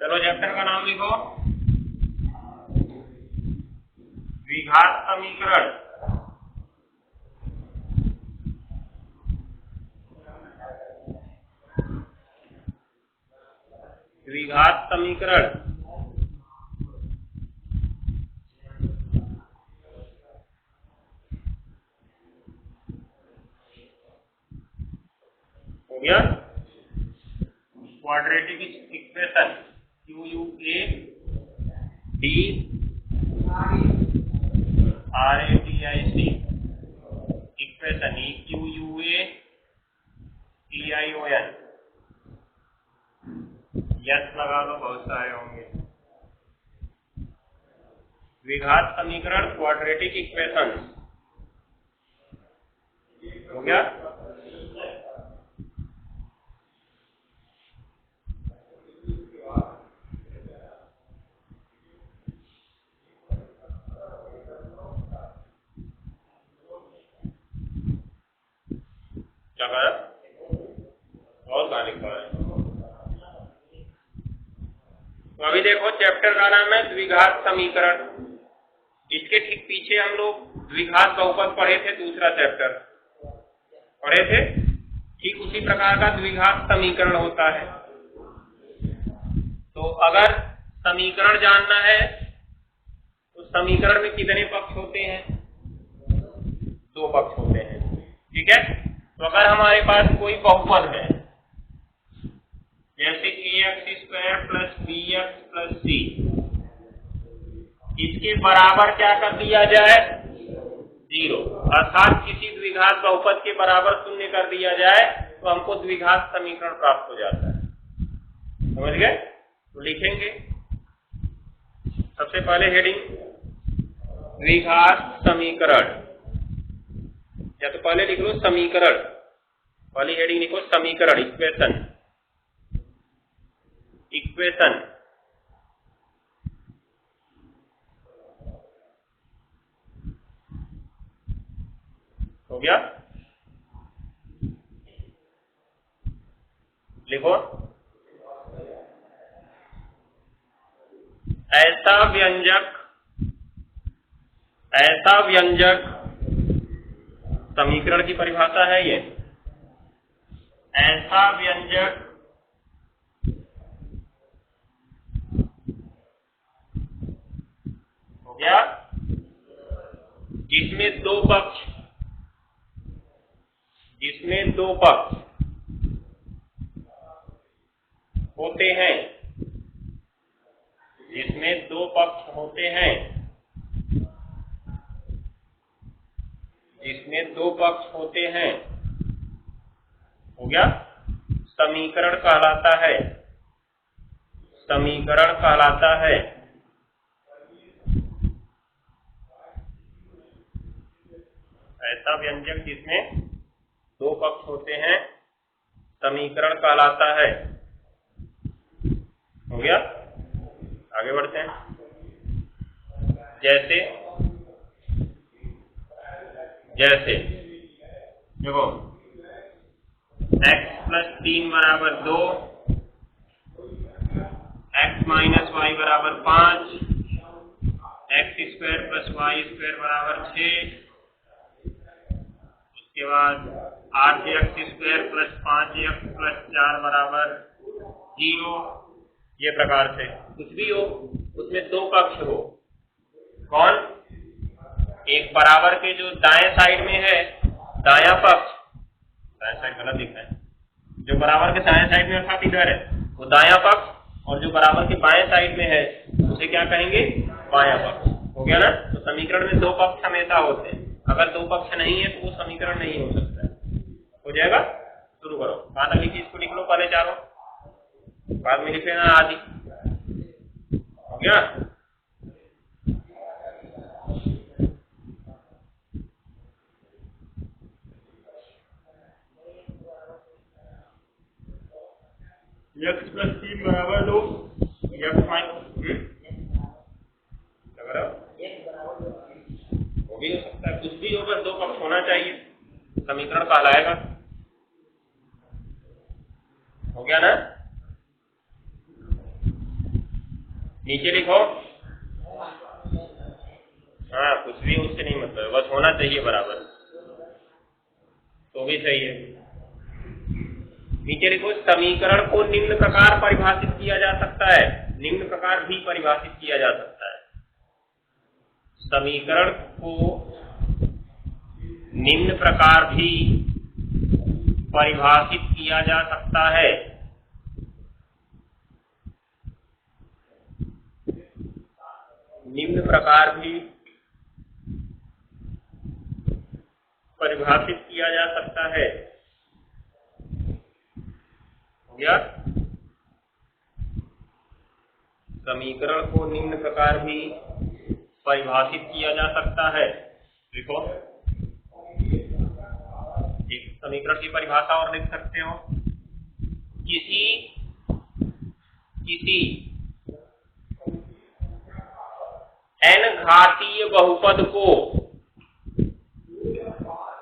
चलो चैप्टर का नाम लिखो, द्विघात समीकरण। द्विघात समीकरण हो गया। Quadratic equation QUA D RATIC equation EQUA TION। Yes लगा लो, बहुत सारे होंगे। द्विघात समीकरण क्वाड्रेटिक इक्वेशन हो गया। क्या कहा और कहा लिखा है? तो अभी देखो चैप्टर का नाम है द्विघात समीकरण। इसके ठीक पीछे हम लोग द्विघात बहुपद पढ़े थे, दूसरा चैप्टर पढ़े थे। ठीक उसी प्रकार का द्विघात समीकरण होता है। तो अगर समीकरण जानना है तो समीकरण में कितने पक्ष होते हैं? 2 पक्ष होते हैं, ठीक है। तो अगर हमारे पास कोई बहुपद है जैसे ax² + bx + c, इसके बराबर क्या कर दिया जाए? 0, अर्थात किसी द्विघात बहुपद के बराबर 0 कर दिया जाए तो हमको द्विघात समीकरण प्राप्त हो जाता है। समझ गए? तो लिखेंगे सबसे पहले हेडिंग द्विघात समीकरण, या तो पहले लिख लो समीकरण। पहली हेडिंग लिखो समीकरण, इक्वेशन। इक्वेशन हो गया। लिखो ऐसा व्यंजक समीकरण की परिभाषा है ये। ऐसा व्यंजक हो गया जिसमें दो पक्ष होते हैं, जिसमें 2 पक्ष होते हैं, जिसमें 2 पक्ष होते हैं, हो गया। समीकरण कहलाता है, समीकरण कहलाता है। ऐसा व्यंजक जिसमें 2 पक्ष होते हैं समीकरण कहलाता है। हो गया। आगे बढ़ते हैं। जैसे देखो x + 3 = 2, x - y = 5, x² + y² = 6, उसके बाद 8x² + 5x + 4 = 0। ये प्रकार से कुछ भी हो उसमें 2 पक्ष हो। कौन? एक बराबर के जो दाएं साइड में है, दायां पक्ष, दाएं साइड गलत लिखा है, जो बराबर के दाएं साइड में अर्थात इधर है वो दायां पक्ष, और जो बराबर के बाएं साइड में है उसे क्या कहेंगे? बायां पक्ष। हो गया ना? तो समीकरण में 2 पक्ष हमेशा होते हैं। अगर 2 पक्ष नहीं है तो वो समीकरण नहीं हो सकता है। हो जाएगा? शुरू करो। बाद में इसको लिख लो पहले चारों, बाद में लिख लेना आदि। हो गया? x + 3 = 2, वो भी हो सकता है, कुछ भी होगा, 2 पक्ष होना चाहिए, समीकरण कहलाएगा। हो गया ना? नीचे लिखो। हाँ, कुछ भी उससे नहीं मतलब, बस होना चाहिए बराबर, तो भी सही है। नीचे लिखो, समीकरण को निम्न प्रकार परिभाषित किया जा सकता है। निम्न प्रकार भी परिभाषित किया जा सकता है। समीकरण को निम्न प्रकार भी परिभाषित किया जा सकता है। निम्न प्रकार भी परिभाषित किया जा सकता है। हो गया? समीकरण को निम्न प्रकार भी परिभाषित किया जा सकता है। देखो, एक समीकरण की परिभाषा और लिख सकते हो। किसी n घातीय बहुपद को,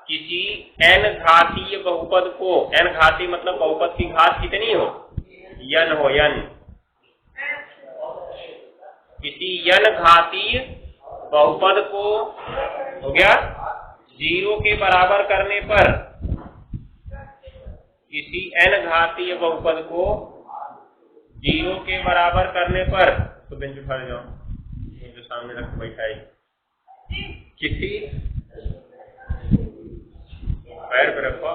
किसी n घातीय बहुपद को, n घातीय मतलब बहुपद की घात कितनी हो, n हो, n, किसी n घातीय बहुपद को, हो गया, 0 के बराबर करने पर, किसी n घातीय बहुपद को 0 के बराबर करने पर, तो बेंच उठा जाओ, जो सामने रख बैठा है, किसी पैर पर रखो,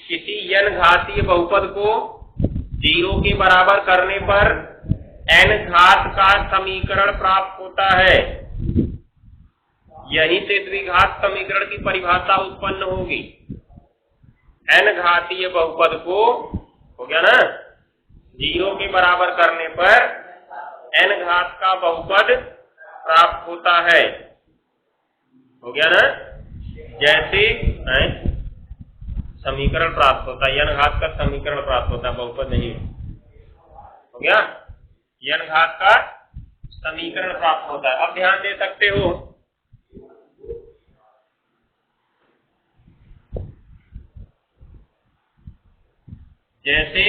किसी n घातीय बहुपद को 0 के बराबर करने पर n घात का समीकरण प्राप्त होता है। यहीं से द्विघात समीकरण की परिभाषा उत्पन्न होगी। n घातीय बहुपद को, हो गया ना, 0 के बराबर करने पर n घात का बहुपद प्राप्त होता है। हो गया ना? जैसे समीकरण प्राप्त होता है, n घात का समीकरण प्राप्त होता है, बहुपद नहीं। हो गया? n घात का समीकरण प्राप्त होता है। अब ध्यान दे सकते हो, जैसे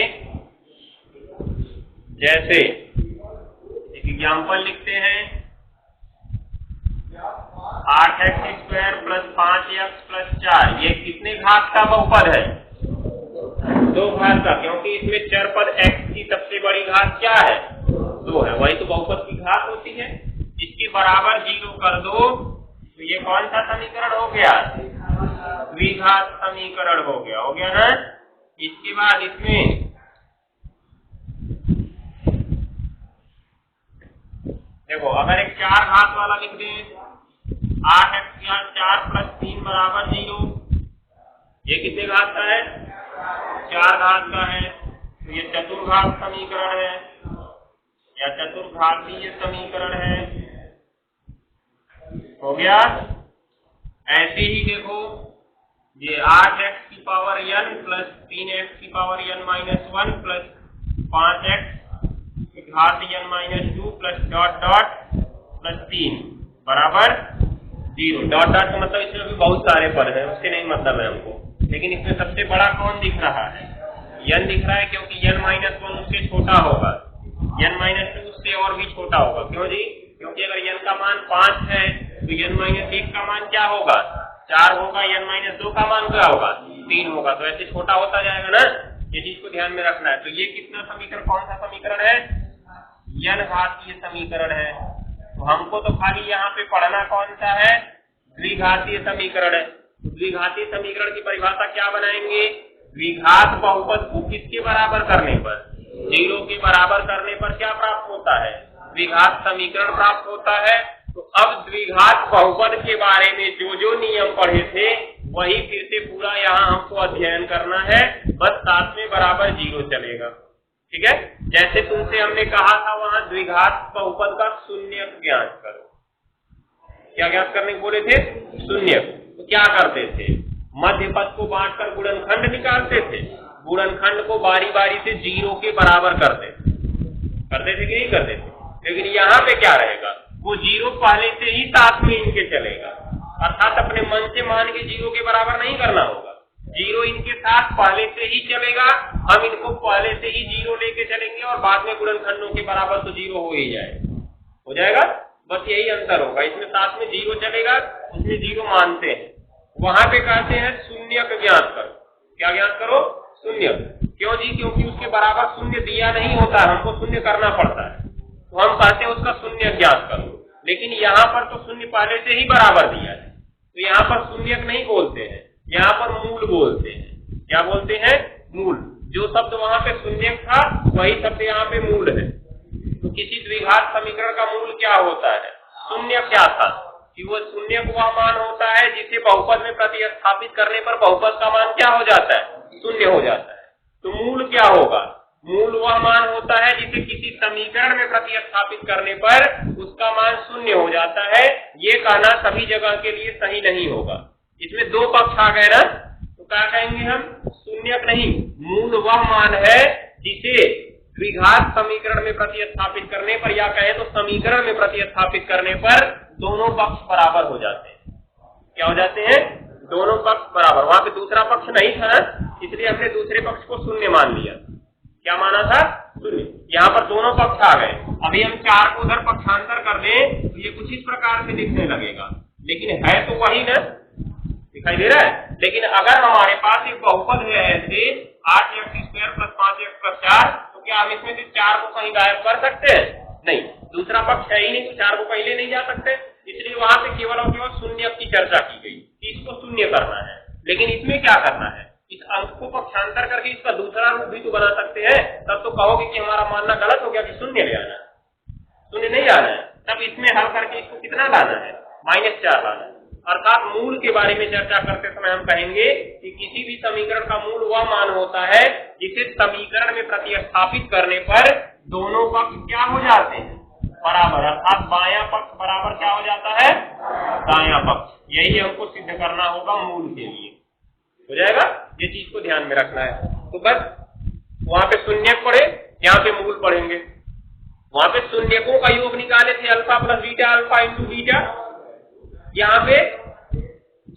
एक एग्जाम्पल लिखते हैं, 8x² + 5x + 4, ये कितने घात का बहुपद है? 2 घात का, क्योंकि इसमें चर पद x की सबसे बड़ी घात क्या है? 2 है, वही तो बहुपद की घात होती है। इसके बराबर 0 कर दो तो ये कौन सा समीकरण हो गया? द्विघात समीकरण हो गया। हो गया ना? इसके बाद इसमें देखो, अगर एक 4 घात वाला लिख दें, 8x4 + 3 = 0, ये कितने घात का है? 4 घात का है, तो ये चतुर्घात समीकरण है या चतुर्घातीय समीकरण है। हो गया? ऐसे ही देखो, ये 8x⁻n + 3x⁻n - 1 + 5x घात n - 2 + ... + 3 बराबर 0। डॉट डॉट का मतलब इसमें भी बहुत सारे पद हैं, उससे नहीं मतलब है हमको, लेकिन इसमें सबसे बड़ा कौन दिख रहा है? n दिख रहा है, क्योंकि n - 1 उससे छोटा होगा, n - 2 उससे और भी छोटा होगा। क्यों जी? क्योंकि अगर n का मान 5 है तो n - 1 का मान क्या होगा? 4 होगा, n - 2 का मान क्या होगा? 3 होगा, तो ऐसे छोटा होता जाएगा ना, ये चीज को ध्यान में रखना है। तो ये कितना समीकरण, कौन सा समीकरण है? n घातीय समीकरण है। तो हमको तो खाली यहाँ पे पढ़ना कौन सा है? द्विघातीय समीकरण है। द्विघातीय समीकरण की परिभाषा क्या बनाएंगे? द्विघात बहुपद को किसके बराबर करने पर? 0 के बराबर करने पर क्या प्राप्त होता है? द्विघात समीकरण प्राप्त होता है। तो अब द्विघात बहुपद के बारे में जो नियम पढ़े थे वही फिर से पूरा यहाँ हमको अध्ययन करना है, बस साथ में बराबर 0 चलेगा। ठीक है? जैसे तुमसे हमने कहा था वहां द्विघात बहुपद का शून्यक ज्ञात करो। क्या ज्ञात करने को बोले थे? शून्यक। तो क्या करते थे? मध्य पद को बांटकर गुणनखंड निकालते थे, गुणनखंड को बारी बारी से 0 के बराबर करते थे कि नहीं करते थे? लेकिन यहाँ पे क्या रहेगा? वो 0 पहले से ही साथ में इनके चलेगा, अर्थात अपने मन से मान के 0 के बराबर नहीं करना होगा। जीरो इनके साथ पहले से ही चलेगा, हम इनको पहले से ही जीरो लेके चलेंगे और बाद में गुणनखंडों के बराबर तो जीरो हो ही जाएगा, बस यही अंतर होगा। इसमें साथ में जीरो चलेगा, उसमें जीरो मानते हैं। वहां पे कहते हैं शून्य का ज्ञात करो। क्या ज्ञात करो? शून्य। क्यों जी? क्योंकि उसके बराबर शून्य दिया नहीं होता, हमको शून्य करना पड़ता है, तो हम कहते हैं उसका शून्य ज्ञात करो। लेकिन यहाँ पर तो शून्य पहले से ही बराबर दिया है, तो यहाँ पर शून्य नहीं बोलते हैं, यहाँ पर मूल बोलते हैं। क्या बोलते हैं? मूल। जो शब्द वहां पे शून्य था वही शब्द यहाँ पे मूल है। तो किसी द्विघात समीकरण का मूल क्या होता है? शून्य। क्या था कि वो शून्य को वह मान होता है जिसे बहुपद में प्रतिस्थापित करने पर बहुपद का मान क्या हो जाता है? शून्य हो जाता है। तो मूल क्या होगा? मूल वह मान होता है जिसे किसी समीकरण में प्रतिस्थापित करने पर उसका मान शून्य हो जाता है। ये कहना सभी जगह के लिए सही नहीं होगा। इसमें दो पक्ष आ गए ना, तो क्या कहेंगे हम? शून्य नहीं, मूल वह मान है जिसे द्विघात समीकरण में प्रतिस्थापित करने पर, या कहें तो समीकरण में प्रतिस्थापित करने पर दोनों पक्ष बराबर हो जाते हैं। क्या हो जाते हैं? दोनों पक्ष बराबर। वहां पे दूसरा पक्ष नहीं था, इसलिए हमने दूसरे पक्ष को शून्य मान लिया। क्या माना था? शून्य। यहाँ पर दोनों पक्ष आ गए। अभी हम 4 को उधर पक्षांतर कर दें तो ये कुछ इस प्रकार से दिखने लगेगा, लेकिन है तो वही ना, दिखाई दे रहा है। लेकिन अगर हमारे पास एक बहुपद है ऐसे 8x² + 5x + 4, तो क्या हम इसमें से 4 को कहीं गायब कर सकते हैं? नहीं, दूसरा पक्ष है ही नहीं, तो 4 को कहीं ले नहीं जा सकते। इसलिए वहां पे केवल और केवल शून्य की चर्चा की गई कि इसको शून्य करना है। लेकिन इसमें क्या करना है? इस अंक को पक्षांतर करके इसका दूसरा रूप भी तो बना सकते हैं। तब तो कहोगे कि हमारा मानना गलत हो गया कि शून्य ले आना है, शून्य नहीं आना है। तब इसमें हल करके इसको कितना लाना है? -4 लाना है। अर्थात मूल के बारे में चर्चा करते समय हम कहेंगे कि किसी भी समीकरण का मूल वह मान होता है जिसे समीकरण में प्रतिस्थापित करने पर दोनों पक्ष क्या हो जाते हैं? बराबर। अर्थात बायां पक्ष बराबर क्या हो जाता है? दायां पक्ष। यही हमको सिद्ध करना होगा मूल के लिए। हो जाएगा? ये चीज को ध्यान में रखना है। तो बस वहां पे शून्य पढ़े, यहाँ पे मूल पढ़ेंगे। वहां पे शून्यकों का योग निकाले थे alpha plus beta, alpha into beta. यहाँ पे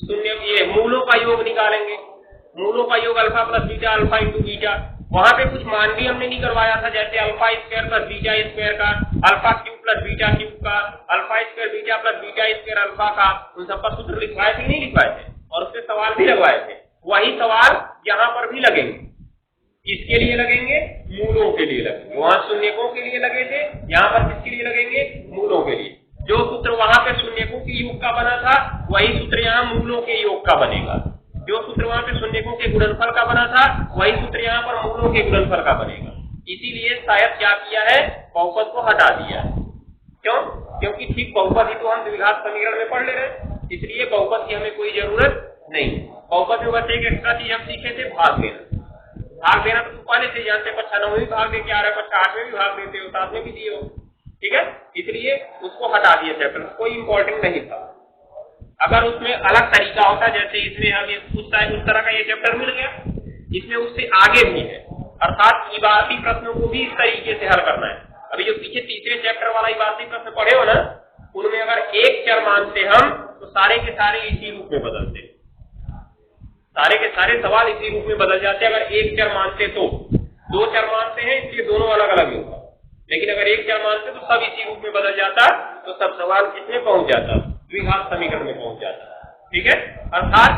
शून्य ये मूलों का योग निकालेंगे, मूलों का योग alpha plus beta, alpha into beta. वहां पे कुछ मान भी हमने नहीं करवाया था, जैसे alpha square plus beta square का, alpha cube plus beta cube का, alpha square beta plus beta square alpha का। उन सबका सूत्र लिखवाए थे नहीं लिखवाए थे? और उससे सवाल भी लगवाए थे। वही सवाल यहाँ पर भी लगेंगे। किसके लिए लगेंगे? मूलों के लिए लगेंगे। वहां शून्यकों के लिए लगे थे, यहाँ पर किसके लिए लगेंगे? मूलों के लिए। जो सूत्र वहां पे शून्यकों के योग का बना था वही सूत्र यहाँ मूलों के योग का बनेगा। जो सूत्र वहां पे शून्यकों के गुणनफल का बना था वही सूत्र यहाँ पर मूलों के गुणनफल का बनेगा। इसीलिए शायद क्या किया है? बहुपद को हटा दिया है। क्यों? क्योंकि ठीक बहुपद ही तो हम द्विघात समीकरण में पढ़ ले रहे हैं, इसलिए बहुपद की हमें कोई जरूरत नहीं। बहुपद में बस एक एक्स्ट्रा चीज हम सीखे थे, भाग देना। भाग देना तो पहले से जानते, कक्षा 9 में भाग दे के आ रहा है, कक्षा 8 में भी भाग देते हो, 7 में भी दिए हो, ठीक है। इसलिए उसको हटा दिया चैप्टर, कोई इंपॉर्टेंट नहीं था। अगर उसमें अलग तरीका होता, जैसे इसमें हमें उस तरह का ये चैप्टर मिल गया, इसमें उससे आगे भी है, अर्थात इबारती प्रश्नों को भी इस तरीके से हल करना है। अभी जो पीछे तीसरे चैप्टर वाला इबारती प्रश्न पढ़े हो ना, उनमें अगर एक चर मानते हम तो सारे के सारे इसी रूप में बदलते, सारे के सारे सवाल इसी रूप में बदल जाते। अगर एक चर मानते तो, 2 चर मानते हैं इसलिए दोनों अलग अलग ही होता, लेकिन अगर एक चर मानते तो सब इसी रूप में बदल जाता, तो सब सवाल किसमें पहुंच जाता? द्विघात समीकरण में पहुंच जाता। ठीक है, अर्थात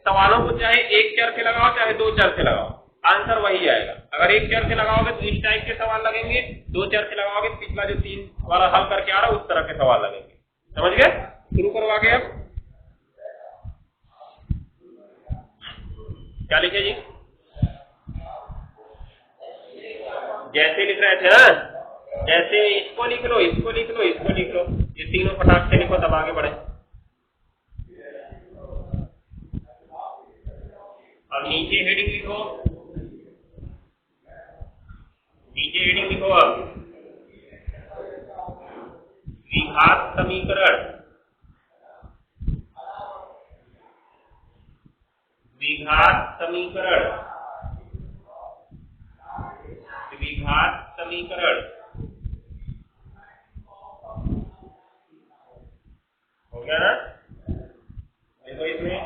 सवालों को चाहे एक चर से लगाओ चाहे 2 चर से लगाओ, आंसर वही आएगा। अगर एक चर से लगाओगे तो इस टाइप के सवाल लगेंगे, 2 चर से लगाओगे तो पिछला जो 3 वाला हल करके आ रहा है उस तरह के सवाल लगेंगे। समझ गए? शुरू करवा के अब क्या लिखे जी? जैसे लिख रहे थे ना, जैसे इसको लिख लो, इसको लिख लो, इसको लिख लो, ये तीनों फटाक से लिखो, तब आगे बढ़े। अब नीचे हेडिंग लिखो, नीचे हेडिंग लिखो। अब द्विघात समीकरण, द्विघात समीकरण, द्विघात समीकरण। हो गया ना? देखो इसमें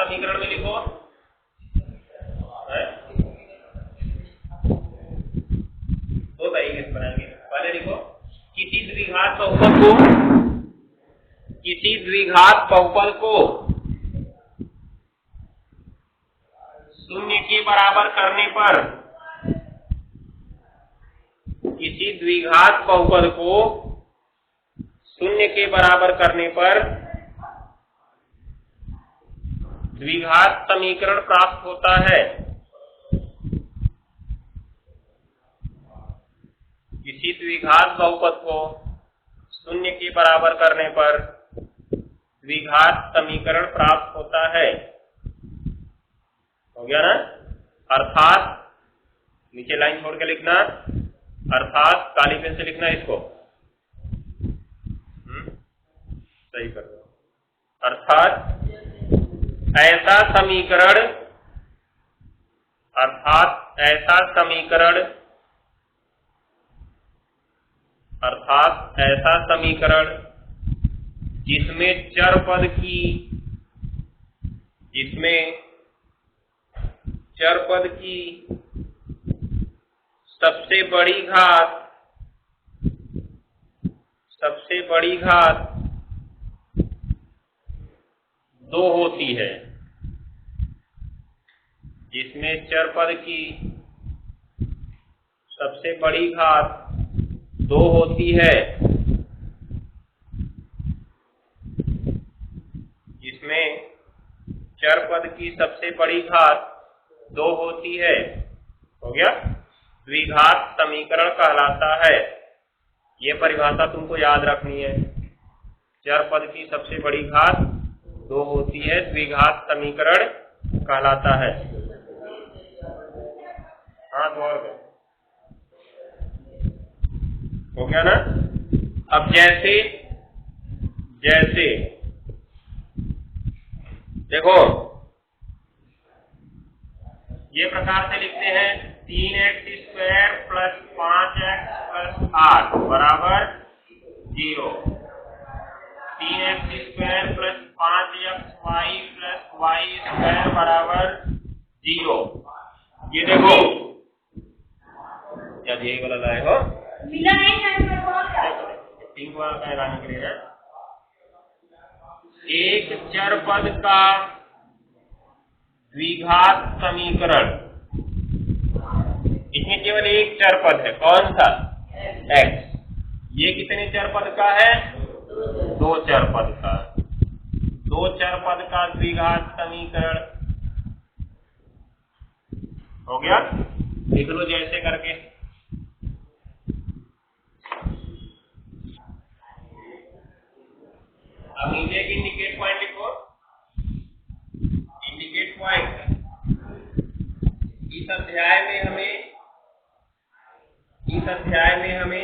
समीकरण में लिखो। दो तरीके से बनाएंगे। पहले लिखो किसी द्विघात बहुपद को शून्य के बराबर करने पर, किसी द्विघात बहुपद को शून्य के बराबर करने पर द्विघात समीकरण प्राप्त होता है। किसी द्विघात बहुपद को शून्य के बराबर करने पर द्विघात समीकरण प्राप्त होता है। हो गया ना? अर्थात नीचे लाइन छोड़ के लिखना, अर्थात काली पेन से लिखना इसको। सही कर दो। अर्थात ऐसा समीकरण, अर्थात ऐसा समीकरण, अर्थात ऐसा समीकरण जिसमें चर पद की, जिसमें चर पद की सबसे बड़ी घात, सबसे बड़ी घात 2 होती है, जिसमें चर पद की सबसे बड़ी घात 2 होती है, जिसमें चर पद की सबसे बड़ी घात 2 होती है। हो गया? द्विघात समीकरण कहलाता है। यह परिभाषा तुमको याद रखनी है। चर पद की सबसे बड़ी घात 2 होती है, द्विघात समीकरण कहलाता है। हाँ तो और हो गया ना? अब जैसे जैसे देखो ये प्रकार से लिखते हैं 3x² प्लस 5x प्लस 8 बराबर 0। 3x² plus 5xy plus y² बराबर 0। ये देखो जब यही वाला लाए हो मिला नहीं है लाने के लिए एक चर पद का द्विघात समीकरण, इसमें केवल एक चर पद है। कौन सा? x। ये कितने चर पद का है? 2 चर पद का। 2 चर पद का द्विघात समीकरण हो गया। लिख लो जैसे करके। अब नीचे की इंडिकेट पॉइंट लिखो। इंडिकेट पॉइंट इस अध्याय में हमें इस अध्याय में हमें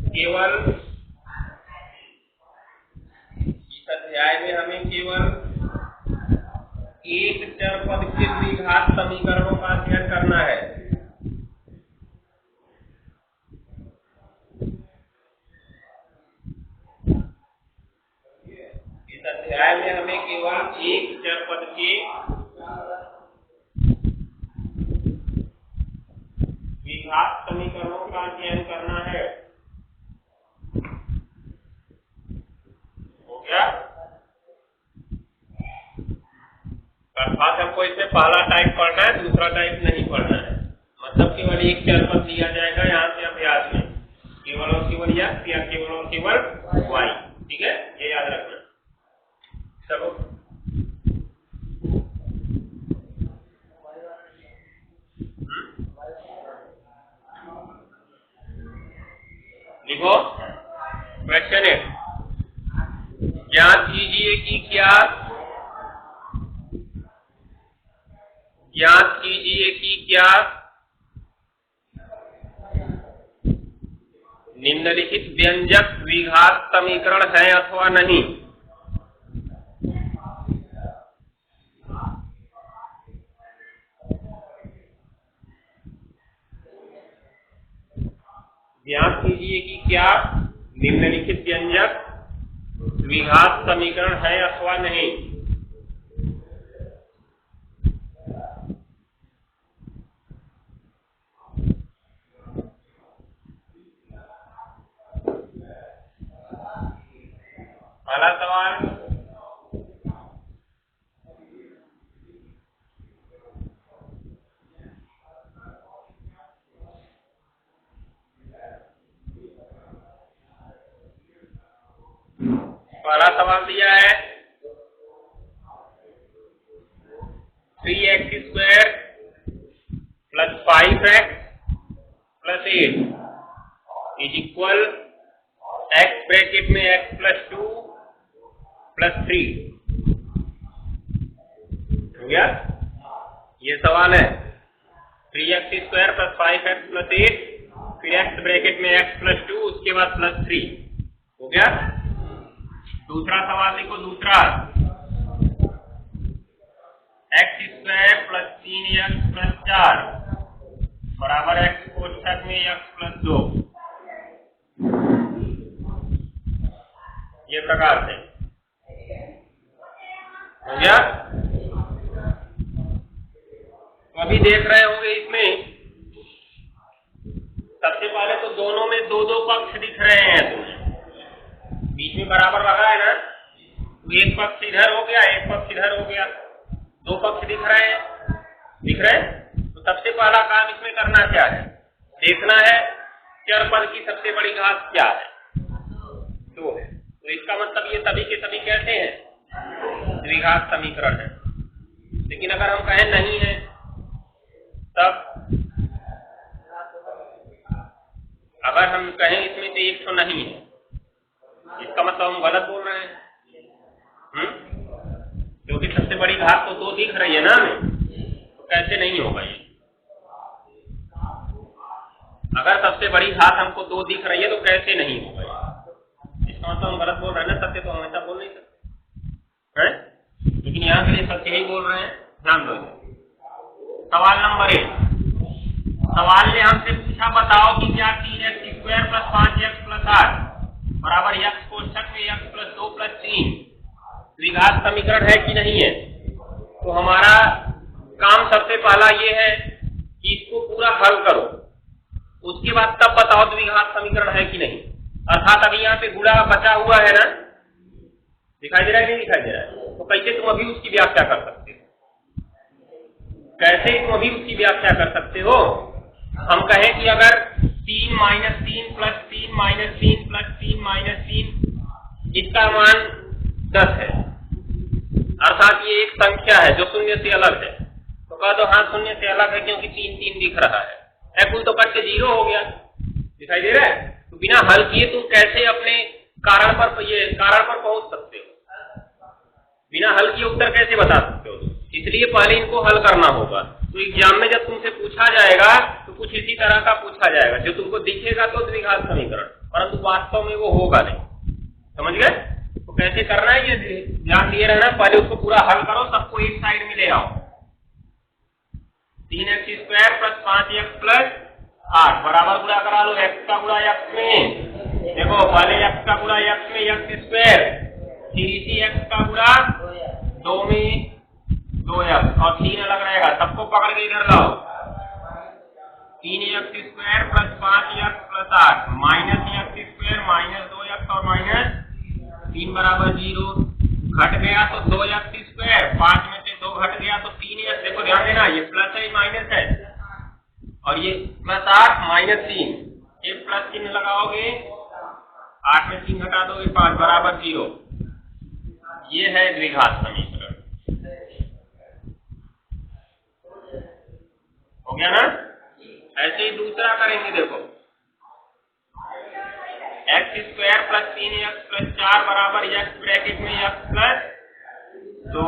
केवल एक चर पद के द्विघात समीकरणों का अध्ययन करना है। इस अध्याय में हमें केवल एक चर पद के द्विघात समीकरणों का अध्ययन करना है। हो गया? अर्थात हमको इसमें पहला टाइप पढ़ना है, दूसरा टाइप नहीं पढ़ना है। मतलब केवल एक चर पद दिया जाएगा यहाँ से अभ्यास में, केवल और केवल x या केवल और केवल y। ठीक है, ये याद रखना। चलो लिखो क्वेश्चन 1। ज्ञात कीजिए कि क्या निम्नलिखित व्यंजक द्विघात समीकरण है अथवा नहीं। ज्ञात कीजिए कि क्या निम्नलिखित व्यंजक द्विघात समीकरण है अथवा नहीं। पहला सवाल, दिया है 3x square plus 5x plus 8 is equal x bracket में x प्लस 2 प्लस 3 हो गया। ये सवाल है 3x square plus 5x plus 8 फिर x ब्रैकेट में x प्लस 2 उसके बाद प्लस 3 हो गया। दूसरा सवाल देखो, दूसरा x square plus 3x plus 4 बराबर x कोष्ठक में x प्लस 2, ये प्रकार से हो गया। तो अभी देख रहे होंगे इसमें सबसे पहले तो दोनों में दो दो पक्ष दिख रहे हैं, तुम्हें बीच में बराबर लगा है ना, तो एक पक्ष इधर हो गया एक पक्ष इधर हो गया, दो पक्ष दिख रहे हैं। तो सबसे पहला काम इसमें करना क्या है, देखना है चरपद की सबसे बड़ी घात क्या है, 2 है। तो इसका मतलब ये सभी के सभी कैसे हैं, द्विघात समीकरण है। लेकिन अगर हम कहें नहीं है तब, अगर हम कहें इसमें से एक तो नहीं है, इसका मतलब हम गलत बोल रहे हैं, क्योंकि सबसे बड़ी घात तो 2 दिख रही है ना हमें, तो कैसे नहीं होगा ये। अगर सबसे बड़ी घात हमको 2 दिख रही है तो कैसे नहीं होगा ये, इसका मतलब हम गलत बोल रहे हैं ना। सत्य तो हमेशा बोल नहीं सकते हैं, लेकिन यहाँ के लिए सत्य ही बोल रहे हैं, ध्यान दो। सवाल नंबर 1, सवाल ने हमसे पूछा बताओ कि क्या 3x square plus 5x plus 8 बराबर x कोष्ठक में x प्लस 2 प्लस 3 द्विघात समीकरण है कि नहीं है। तो हमारा काम सबसे पहला ये है कि इसको पूरा हल करो, उसके बाद तब बताओ द्विघात समीकरण है कि नहीं। अर्थात अभी यहाँ पे गुणा बचा हुआ है ना, दिखाई दे रहा है नहीं दिखाई दे रहा है, तो कैसे तुम अभी उसकी व्याख्या कर सकते हो, कैसे तुम अभी उसकी व्याख्या कर सकते हो। हम कहें कि अगर 3 minus 3 plus 3 minus 3 plus 3 minus 3 इसका मान 10 है, अर्थात ये एक संख्या है जो शून्य से अलग है, तो कह दो हाँ शून्य से अलग है क्योंकि 3 3 दिख रहा है, कुल तो कट के 0 हो गया, दिखाई दे रहा है। तो बिना हल किए तुम कैसे अपने कारण पर पहुंच सकते हो, बिना हल किए उत्तर कैसे बता सकते हो। इसलिए पहले इनको हल करना होगा। तो एग्जाम में जब तुमसे पूछा जाएगा तो कुछ इसी तरह का पूछा जाएगा, जो तुमको दिखेगा तो द्विघात समीकरण, परंतु वास्तव में वो होगा नहीं, समझ गए। तो कैसे करना है ये ध्यान दिए रहना, पहले उसको पूरा हल करो, सबको एक साइड में ले आओ। 3x square plus 5x plus 8 बराबर गुणा करा लो x का गुणा x में, देखो पहले x का गुणा x में x स्क्वायर, फिर इसी x का गुणा 2 में 2x और 3 अलग रहेगा, सबको पकड़ के इधर लाओ। 3x square plus 5x plus 8 minus x square minus 2x और माइनस 3 बराबर 0, घट गया तो 2x स्क्वायर, 5 में से 2 घट गया तो 3x। देखो ध्यान देना ये प्लस है माइनस है, और ये प्लस 8 माइनस 3, एक प्लस चिन्ह लगाओगे 8 में 3 घटा दोगे 5 बराबर 0। ये है द्विघात समीकरण, हो गया ना। ऐसे ही दूसरा करेंगे, देखो x square plus 3x plus 4 बराबर x ब्रैकेट में x प्लस 2,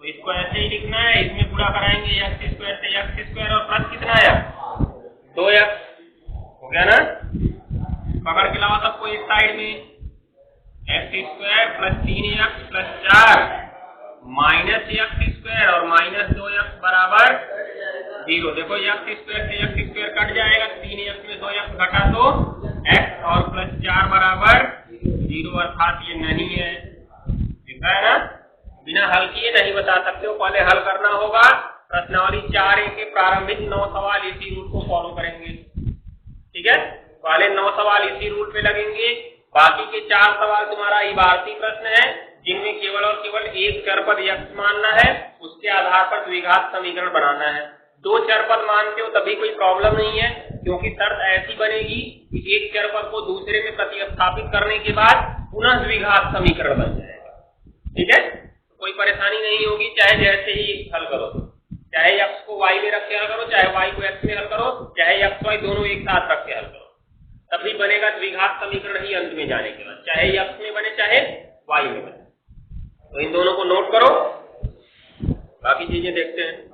तो इसको ऐसे ही लिखना है, इसमें पूरा कराएंगे x स्क्वायर से x स्क्वायर और प्लस कितना है 2x, हो गया ना। पकड़ के लाओ सबको एक साइड में, x square plus 3x plus 4 minus x square और माइनस 2x बराबर 0। देखो x स्क्वायर से x स्क्वायर कट जाएगा, 3x में 2x घटा तो x और प्लस 4 बराबर 0, अर्थात ये नहीं है। ठीक है ना? बिना हल किए नहीं बता सकते हो, पहले हल करना होगा। प्रश्नावली 4A के प्रारंभिक 9 सवाल इसी रूल को फॉलो करेंगे। ठीक है, पहले 9 सवाल इसी रूल पे लगेंगे, बाकी के 4 सवाल तुम्हारा इबारती प्रश्न है, जिनमें केवल और केवल एक चर पद x मानना है, उसके आधार पर द्विघात समीकरण बनाना है। 2 चर पद मानते हो तभी कोई प्रॉब्लम नहीं है, क्योंकि शर्त ऐसी बनेगी कि एक चर पद को दूसरे में प्रतिस्थापित करने के बाद पुनः द्विघात समीकरण बन जाएगा। ठीक है, कोई परेशानी नहीं होगी, चाहे जैसे ही हल करो, चाहे x को y में रख के हल करो, चाहे y को x में हल करो, चाहे x y दोनों एक साथ रख के हल करो, तभी बनेगा द्विघात समीकरण ही अंत में जाने के बाद, चाहे x में बने चाहे y में बने। तो इन दोनों को नोट करो, बाकी चीजें देखते हैं।